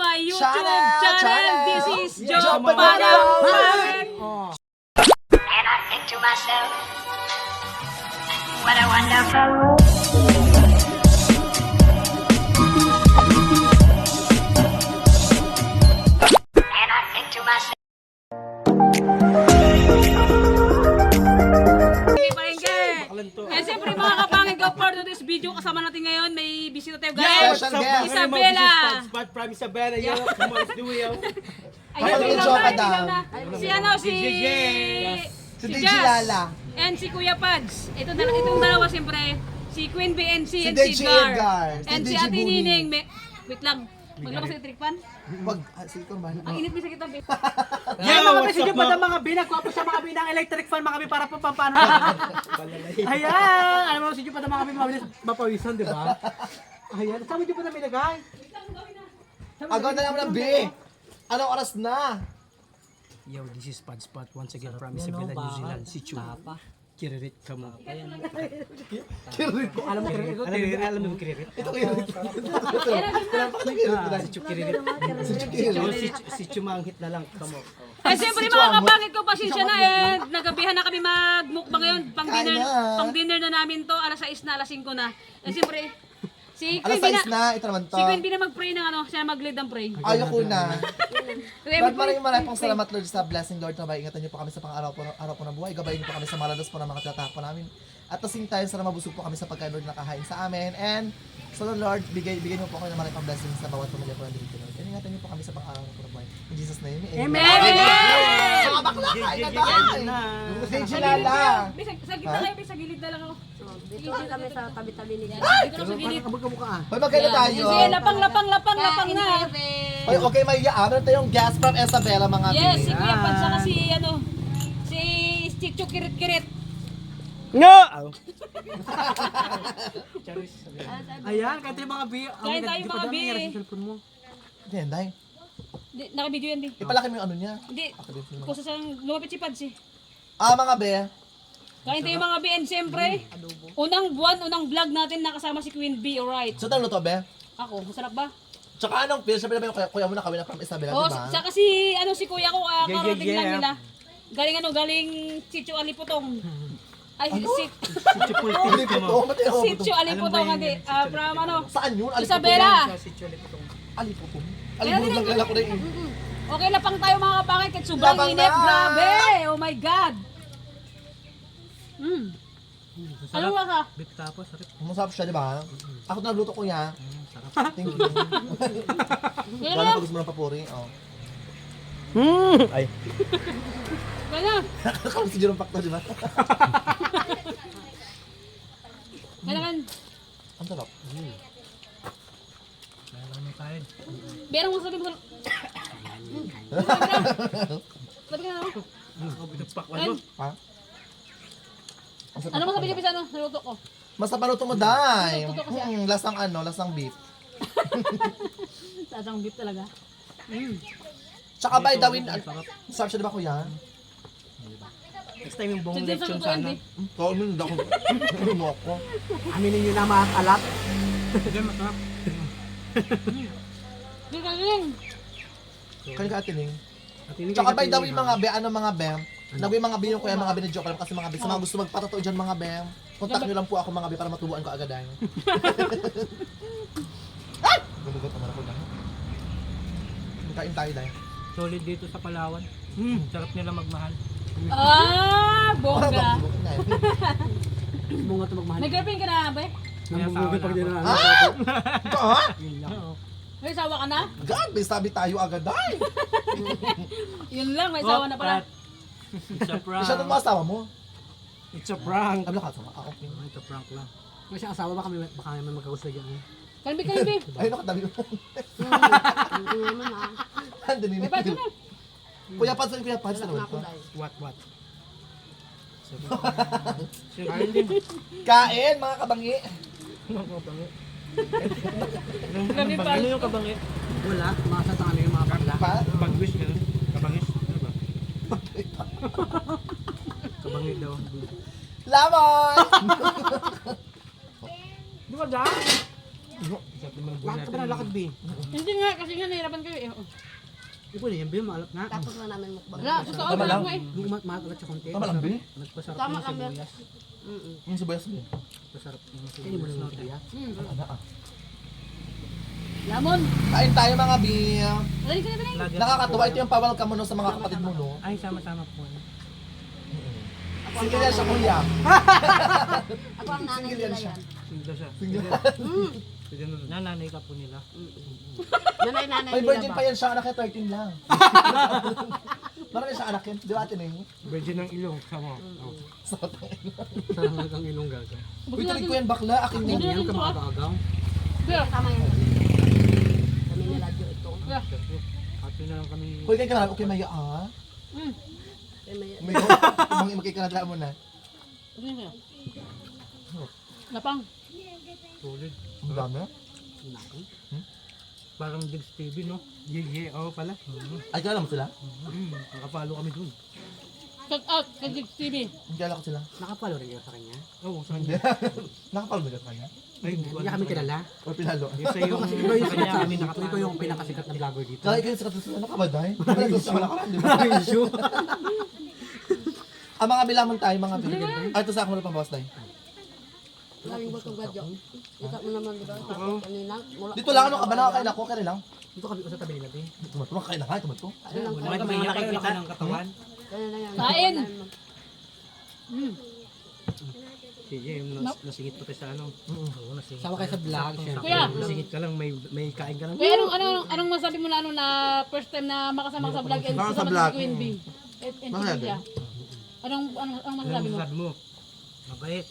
my YouTube Channel. channel. This is Joe Joe Padang. And I think to myself, what a wonderful world. And I think to myself. Sige, palengke. And siyempre mga kapangin ko, for today's video, kasama natin ngayon, may bisita tayo guys. Special guest. Isabela. Spot from Isabela, yo. Come on, let's do it, yo. Ayun, Kapag bilang Joe na, Padang. bilang na. Si ano, si... Si si DJ Jazz. Lala. And si Kuya Pads. Itong dalawa siyempre. Si Queen BNC and DJ si Edgar. Edgar. Si And si DJ Ate Buni. Nining. Wait lang. Maglabas sa electric fan. Wag, silikon ba? Ang init sa kita. Yan mga message pa ng mga binag. Kuha po siya mga binang electric fan, mga para po pampano. Ayan! Alam mo, message pa ng mga binang mapawisan, di ba? Ayan, saan mo dyan pa na binagay? Agaw na naman ng B. Anong oras na? Yo, this is Pad Spot once again from Isabela, New Zealand. Si Chu. Kiririt ka mo. Kiririt ko. Alam mo kiririt? Alam mo kiririt? Ito kiririt. Si Chu kiririt. Si Chu manghit na lang ka mo. Ay, siyempre mga kapangit ko, pasensya na eh. Nagabihan na kami magmukbang ngayon. Pang dinner na namin to. Alas 6 na, alas 5 na. Eh, siyempre, si Alas Queen 6 na, ito naman to. Si Queen B na mag-pray ng ano, siya mag-lead ng pray. Ayoko na. Kaya Lord, maraming pong salamat Lord sa blessing Lord na ingatan niyo po kami sa pang-araw po ng buhay. Gabayin niyo po kami sa malalas po ng mga tinatak po namin. At the same time, sana mabusog po kami sa pagkain Lord na nakahain sa amin. And so Lord, bigyan niyo po kami ng maraming pang blessings sa bawat pamilya po ng dito Lord. And ingatan niyo po kami sa pang-araw po ng buhay. In Jesus name, amen. Amen! Mga bakla, kain na tayo! DJ Lala! Sa gitna kayo, sa gilid na lang ako. Dito kami sa tabi-tabi ni Dito na sa gilid. Hoy, magkano tayo? Sige, lapang na. Hoy, okay, may meron tayong guest from Isabela mga Yes, si bini. Kuya Pan, saka si ano, si Chicho Kirit-Kirit. No! Ayan, kahit yung mga bi. Kain tayo mga bi. Hindi, Day. Naka-video yan, di. Ipalaki mo yung ano niya. Hindi, kung sa lumapit si Pads eh. Mga be. Kain tayo mga bi, and siyempre, unang buwan, unang vlog natin nakasama si Queen B, alright. So, talo to, be? Ako, masarap ba? Tsaka anong, siyempre naman yung kuya mo na kami na from Isabela, Oh, di ba? saka si, ano, si kuya ko, karating yeah. lang nila. Galing Chicho Aliputong. Ay, si Hindi po to, ba't yung Chicho Aliputong, hindi. From ano, Saan yun? Isabela. Aliputong. Aliputong lang kala ko na yun. Okay na pang tayo mga kapangit, kahit sobrang Labang inip, na! grabe! Oh my God! Anong ka? Beef tapos, sarap. Masarap siya, di ba? Ako na nagluto ko niya. Thank you. Kaya Lalo na, pag gusto mo ng papuri. Oh. Ay. kaya na. Nakakawin si Jerome Pacto, di ba? Kailangan, Ang sarap. berang mo sabi mo. Sabi ka na, ano? Ayun. Ha? Ang sarap. Ano mo sabi niya sa ano? Naluto ko. Masarap ang luto mo, Day. Luto kasi Lasang ano, lasang beef. Sasang beef talaga. Tsaka by the way, sarap siya, di ba, kuya? Next time yung buong Sige, lechon sa sana. Andy. Oo, hindi ako. Hindi mo ako. Aminin nyo na mga kalat. Hindi, masarap. Hindi ka rin. Kaya ka atining. At hindi Tsaka kayo by the way, pinili, mga be, ano mga be? Nagawin mga be yung kuya, mga be na joke lang kasi mga be. Sa mga gusto magpatato dyan mga be, contact nyo lang po ako mga be para matubuan ko agad ay. Ay! Gumugot naman ako dahil. Kain tayo dahil. Solid dito sa Palawan. Sarap nila magmahal. Bongga. Bunga ito magmahal. May girlfriend ka na, ba? Nambubugi pag din na. Ito ha? Yun lang. May sawa ka na? God, may sabi tayo agad ay. Yun lang, may sawa na pala. It's a prank. Siya itong mga asawa mo. It's a prank. Ano ka asawa? Okay. It's a prank lang. May siyang asawa baka may magkagusto dyan. Kalbi. Ay, nakadami mo. Hindi naman Andun May yun. bago na. Kuya Pads, kuya Pads na naman ako ko. dahil. What? Kain din. Kain, mga kabangi. Kami pa. Ano yung kabangi? Wala. Mga sa tangan yung mga bakla. Pa? Pag-wish ka Kabangis. Ano ba? Kabangi daw. Laman! Di ba dyan? Lakad ka na, lakad, B. Hindi nga, kasi nga nahirapan kayo eh. Oo. Ito na yan, Bill, maalat na. Tapos na namin mukbang. Wala, totoo Tama ba lang. nga eh. Nung maalat siya konti. Tama lang, Bill. Nagpasarap Tama yung lang, sibuyas. Yung sibuyas mo. Nagpasarap yung sibuyas na kaya. Ano ah. Lamon. Kain tayo mga bi. Dali ka na dali. Nakakatuwa ito yung pa-welcome mo no sa mga kapatid mo no. Ay, sama-sama po. Single yan siya kuya. Ako ang nanay Single nila yan siya. yan. Single siya. Single. Nananay ka po nila. Nanay-nanay May nila virgin ba? pa yan siya, anak niya 13 lang. Marami siya anak yan. Di ba ate Neng? Virgin ng ilong, sama. Sa tangin. Sarang ang ilong gaga. Uy, tulig ko yan bakla. Akin Hindi yan. na Yan ka ito ah. makakagaw. Kaya, Tama yan. Kami nila Jo ito. kaya. Happy na lang kami. Hoy, kayo ka na. Okay, maya ah. Kami May magkikanadla mo na. Ano yun kaya? Lapang. Solid. Ang dami. Parang Diggs TV, no? Yeah, oo pala. Ay, kilala mo sila? Nakapalo kami dun. Check out kay Jigs TV. Kilala ko sila. Nakapalo rin sa kanya? Oo, sa Hindi. kanya. Nakapaldo ka sa kanya? Ay, hindi kami kilala. O pinalo? Isa yung iba yung kanya kami nakapalo. Ikaw yung pinakasikat na vlogger dito. Kaya ikaw sa katusunan, ano ka ba dahil? Wala ka lang, di ba? Ang mga bilamon tayo, mga bilamon. Ay, ito sa akin mo na pambawas tayo. galing ba itong gadyo? Isa mo naman diba? Tapos kanina. Mula. Dito lang, ano ka ba? Nakakain ako, kaya lang. Dito kami sa tabi nila, din. Tumat, kain na ka, tumat ko. Ano lang Wala kami nakikita ng katawan. Kaya na yan. Kain. Sige, yung nasingit pa tayo sa ano. Oo, nasingit. Sama kayo sa vlog, syempre. Kuya. Nasingit ka lang, may kain ka lang. Kaya anong masabi mo na ano na first time na makasama ka sa vlog and Makasama sa kasama vlog. si Queen B? And si Bakit? Lydia. Anong masasabi mo? Masabi mo? Mabait.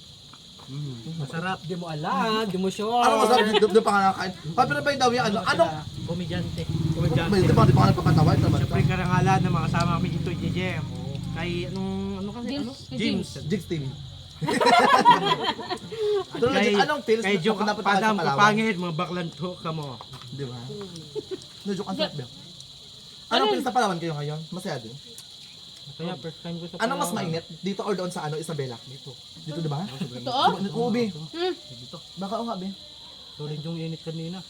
Masarap. Di mo alam, di mo sure. Ano masabi dito pa nga nakakain? Pa, pero ba yung daw yung ano? Anong? Komedyante. May dito pa nga napapatawa, ito naman. Siyempre karangalan na makasama kami dito, JJ. Kay ano kasi? James. Ano? Kay James. Jigs TV. At Pero legit, anong feels kay na Joke dapat tayo sa Padam Palawan? Kapangit, mga baklanto ka mo. Di ba? No-joke ang sarap ba? Anong feels sa Palawan kayo ngayon? Masaya din. Kaya first time ko sa Anong mas mainit? Dito or doon sa ano, Isabela? Dito. Dito, di ba? Totoo? Oo, Bi. Dito. Baka o nga, Bi. Solid yung init kanina.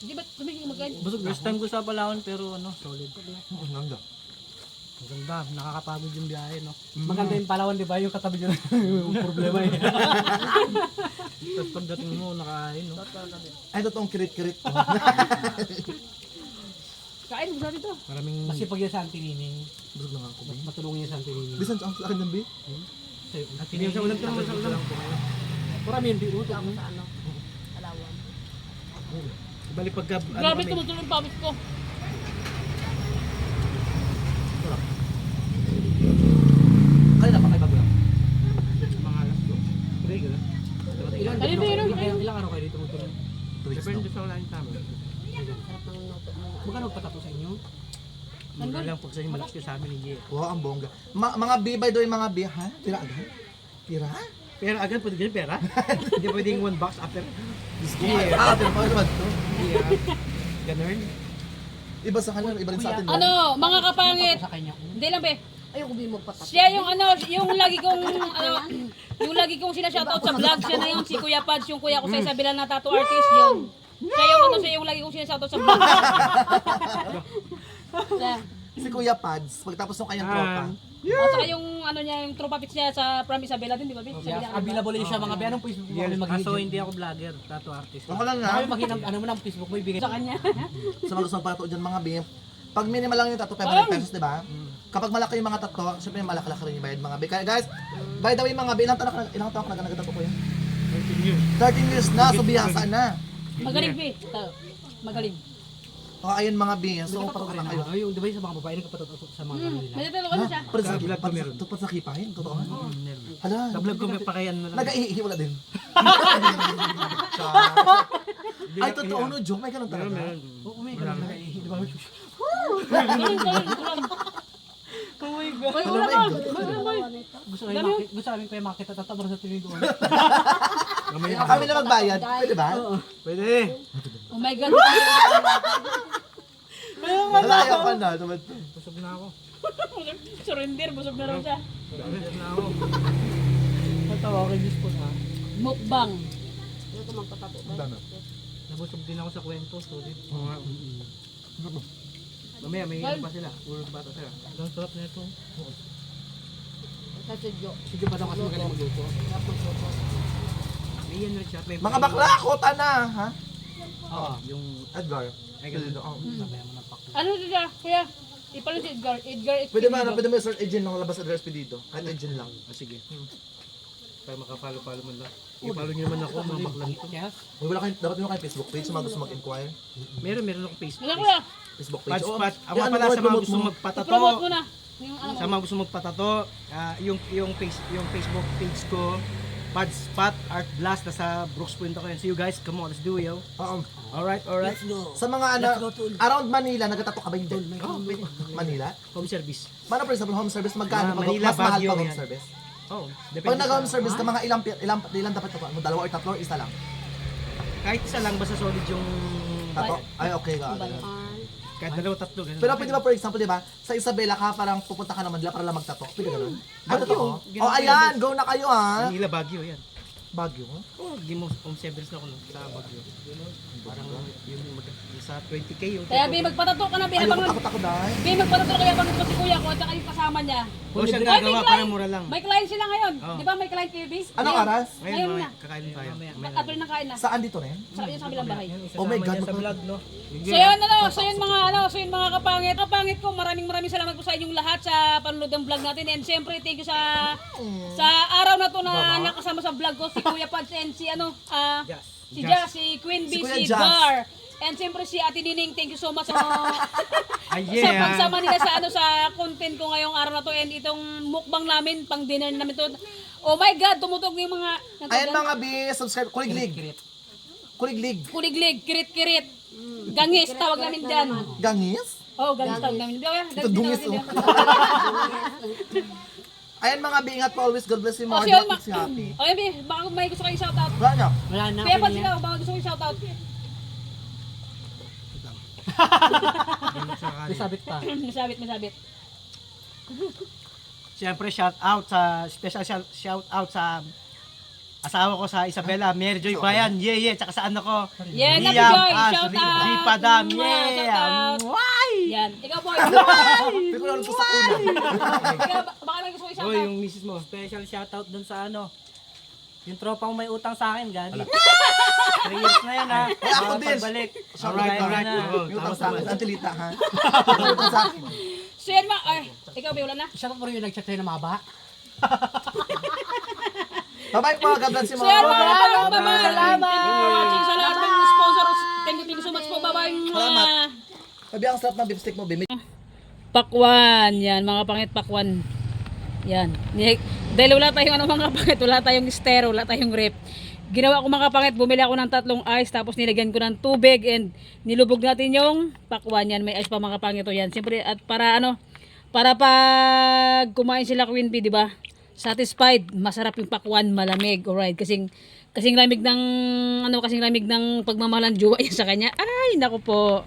Di ba tumigil magkain? Busog first time ko sa Palawan pero ano, solid. Ang ganda. Ang ganda, nakakapagod yung biyahe, no? Maganda yung Palawan, di ba? Yung katabi nyo yung problema eh. Tapos pagdating mo, nakain, no? Ay, totoong kirit-kirit. Kain mo sa dito. Maraming... Kasi pag yung sa Antinining, Busog lang ako, Bi. matulungin yung sa Antinining. Bisan sa akin din, Bi. At hindi sa ulam lang sa ulam. Marami yung biuto. Ako sa ano. Palawan. Balik pagka... Grabe tumutulong yung pawis ko. Kaya na pa kayo bago lang. Mga alas ko. Pre, gano'n. Ilang araw kayo dito magtulong? Depende sa ulan tama. Sarap ng noto mo. Magkano patato sa inyo? Mura lang pag sa inyo malaki sa amin, hindi. Wow, ang bongga. Mga Bi, by the way, mga Bi, ha? Tira agad? Tira? Pera agad, pwede ganyan pera? Hindi pwedeng 1 box after. Ah, tira pa naman to. Ganun. Iba sa kanila, iba rin sa atin. no? Ano, mga kapangit. Sa kanya. Hindi lang be. Ayoko bi magpatato. Siya yung ano, yung lagi kong yung lagi kong sinashoutout sa vlog, siya na yung si Kuya Pads, yung kuya ko sa Isabela na tattoo artist yun. Siya yung lagi kong sinashoutout sa vlog. Si Kuya Pads, pagtapos ng kanyang tropa. O saka yung ano niya, yung tropa pits niya sa From Isabela din, di ba? Yeah, available yun siya mga be. Anong Facebook mo kami Kaso mag-hit? hindi ako vlogger, tattoo artist. Ako lang nga. Kami mag-hit ng ano mo ng Facebook mo ibigay. Sa kanya. Sa mga gustong pato dyan mga Bi. Pag minimal lang yung tattoo, 500 pesos, di ba? Kapag malaki yung mga tattoo, syempre malaki-laki rin yung bayad mga Bi. Kaya guys, by the way mga Bi, ilang taon ka nag-tattoo ko yun? 13 years na, so bihasa na. Magaling be. Magaling. O ayun mga Bi, so pato na kayo. Ay, yung di ba yung sa mga babae nagpatato sa mga ano nila? May tatalo ko siya. Pero sa Vlog ko meron. tupad sa kipahin, totoo. Hala, Sa-vlog ko may pakayan na lang. nag-iihi wala din. Ay, totoo no, joke, may ganun talaga. Oo, may ganun na eh. Di ba? Oh my God. May ulam ba? May ulam ba? Gusto namin pa yung makita tatabro sa tuloy doon. Kami na magbayad, pwede ba? Pwede. Oh my God. Nalayaw ka na, tumad to. Busog na ako. Surrender, busog na raw siya. Busog na ako. Natawa kay Diyos po na. Mukbang. Ayoko magpatato. Ang dami. Nabusog din ako sa kwento. Solid. Mamaya may ano pa sila. Urog bata sila. Ang sarap na ito. Sa sidyo. Sige pa daw kasi magaling magluto. May yan rin siya. May Mga bakla, kota na, ha? Oo, yung Edgar. ay ganun. Oh. Mamaya mo ng paklo. Ano siya, kuya? Ipalo si Edgar. Edgar Pwede ba, Espirido. pwede mo i-search agent ng labas Edgar Espirido? Kahit agent lang. Sige. Para makapalo-palo mo lang. I-follow nyo naman ako, mga bakla nito. Yes. Uy, wala kayo, dapat mo kayong Facebook page sa mga gusto mag-inquire. Meron akong Facebook. Wala kuya. Facebook page. Patch, Oo, patch. Ako yan, pala ano, sa mga promote gusto mo. magpatato. I-promote mo na. Yung ano Sa mo. mga gusto magpatato, yung Facebook page ko, Spot Art Blast, nasa Brooks Point ako yan. See you guys, come on, let's do it, yo. Oo. Alright. Sa mga ano, around Manila, nagkatato ka ba hindi? Manila? Home service. Paano for example, home service, magkano? Manila, Mas mahal Baguio, pa home yan. service. Oh, Pag depende nag-home sa... service ka, mga ilang dapat ka? Dalawa or tatlo or isa lang? Kahit isa lang, basta solid yung... Tato? Ay, okay ka. Kahit dalawa, tatlo, ganun. Pero pwede ba, for example, di ba, sa Isabela ka, parang pupunta ka naman nila para lang magtato. Pwede ganun? Ay, Baguio. totoo? Ganun Oh, po ayan, go na kayo, ha? Manila, Baguio, yan. Baguio. Oh, game of home service na ako no, sa Baguio. Parang yung sa 20k yung... Kaya Bi, magpatato ka na Bi. Ay, Habang takot ako dahil. Bi, magpatato kaya habang ito si kuya ko at saka yung kasama niya. O siya Ay, gagawa, may parang mura lang. May client sila ngayon. Oh. Di ba may client kayo Bi? Anong oras? Ngayon, Ngayon mamaya, na. kakain tayo. At na kain na. Saan dito rin? Sa yung sa kabilang bahay. Oh my God, Sa vlog, no? So yun so yun mga kapangit. Kapangit ko, maraming salamat po sa inyong lahat sa panonood ng vlog natin. And syempre, thank you sa araw na to na nakasama sa vlog ko si Kuya Pads and si si Jazz, si Queen Si B, Kuya si Jazz. Gar. And syempre si Ate Nining, thank you so much sa Ay, sa yeah. pagsama nila sa content ko ngayong araw na to and itong mukbang namin, pang dinner namin to. Oh my God, tumutog na yung mga Ayan mga B, subscribe. Kuliglig. kuliglig, kirit-kirit. Gangis, tawag namin dyan. Gangis? Oh, gangis tawag namin. Ito dungis, oh. Ayan mga B, ingat po always. God bless you Oh, more. si Olma. Don't makes you happy. Okay, Bi, baka may gusto kayo shoutout. Wala niya. Wala na. Kaya pa sila, baka gusto kayo shoutout. May sabit pa. Masabit. Siyempre, special shout out sa asawa ko sa Isabela, Mary Joy Bayan, tsaka sa anak ko, Yeah, Nabi Liam Joy, As, shout out. Ripadam, Shout out. Why? Yan, ikaw po. Hindi ko lang ito sa una. Ikaw, baka may gusto kayo Oh, shoutout. yung misis mo. Special shoutout dun sa yung tropang may utang sa akin, gagi. 3 years na yan, ha? Ay, ako din. Pagbalik. Alright. Yung utang sa akin, Antilita, ha? Yung utang sa akin. So yan ikaw ba, wala na? Shoutout mo rin yung nag-chat sa'yo na maba. Bye-bye po. God bless you So more. yan mga kapatid, bye-bye. Salamat. Thank you for watching sa lahat ng sponsors. Thank you so much po, bye-bye. Salamat. Sabi ang sarap ng beef steak mo, baby. Pakwan, yan, mga pangit pakwan. Yan. Dahil wala tayong mga pangit, wala tayong estero, wala tayong rep. Ginawa ko mga pangit, bumili ako ng 3 ice, tapos nilagyan ko ng tubig and nilubog natin yung pakwan. Yan, may ice pa mga pangit to yan. Siyempre, at para para pag kumain sila Queen Bee, di ba? Satisfied, masarap yung pakwan, malamig, alright. Kasing lamig ng pagmamahalan jowa niya sa kanya. Ay, naku po.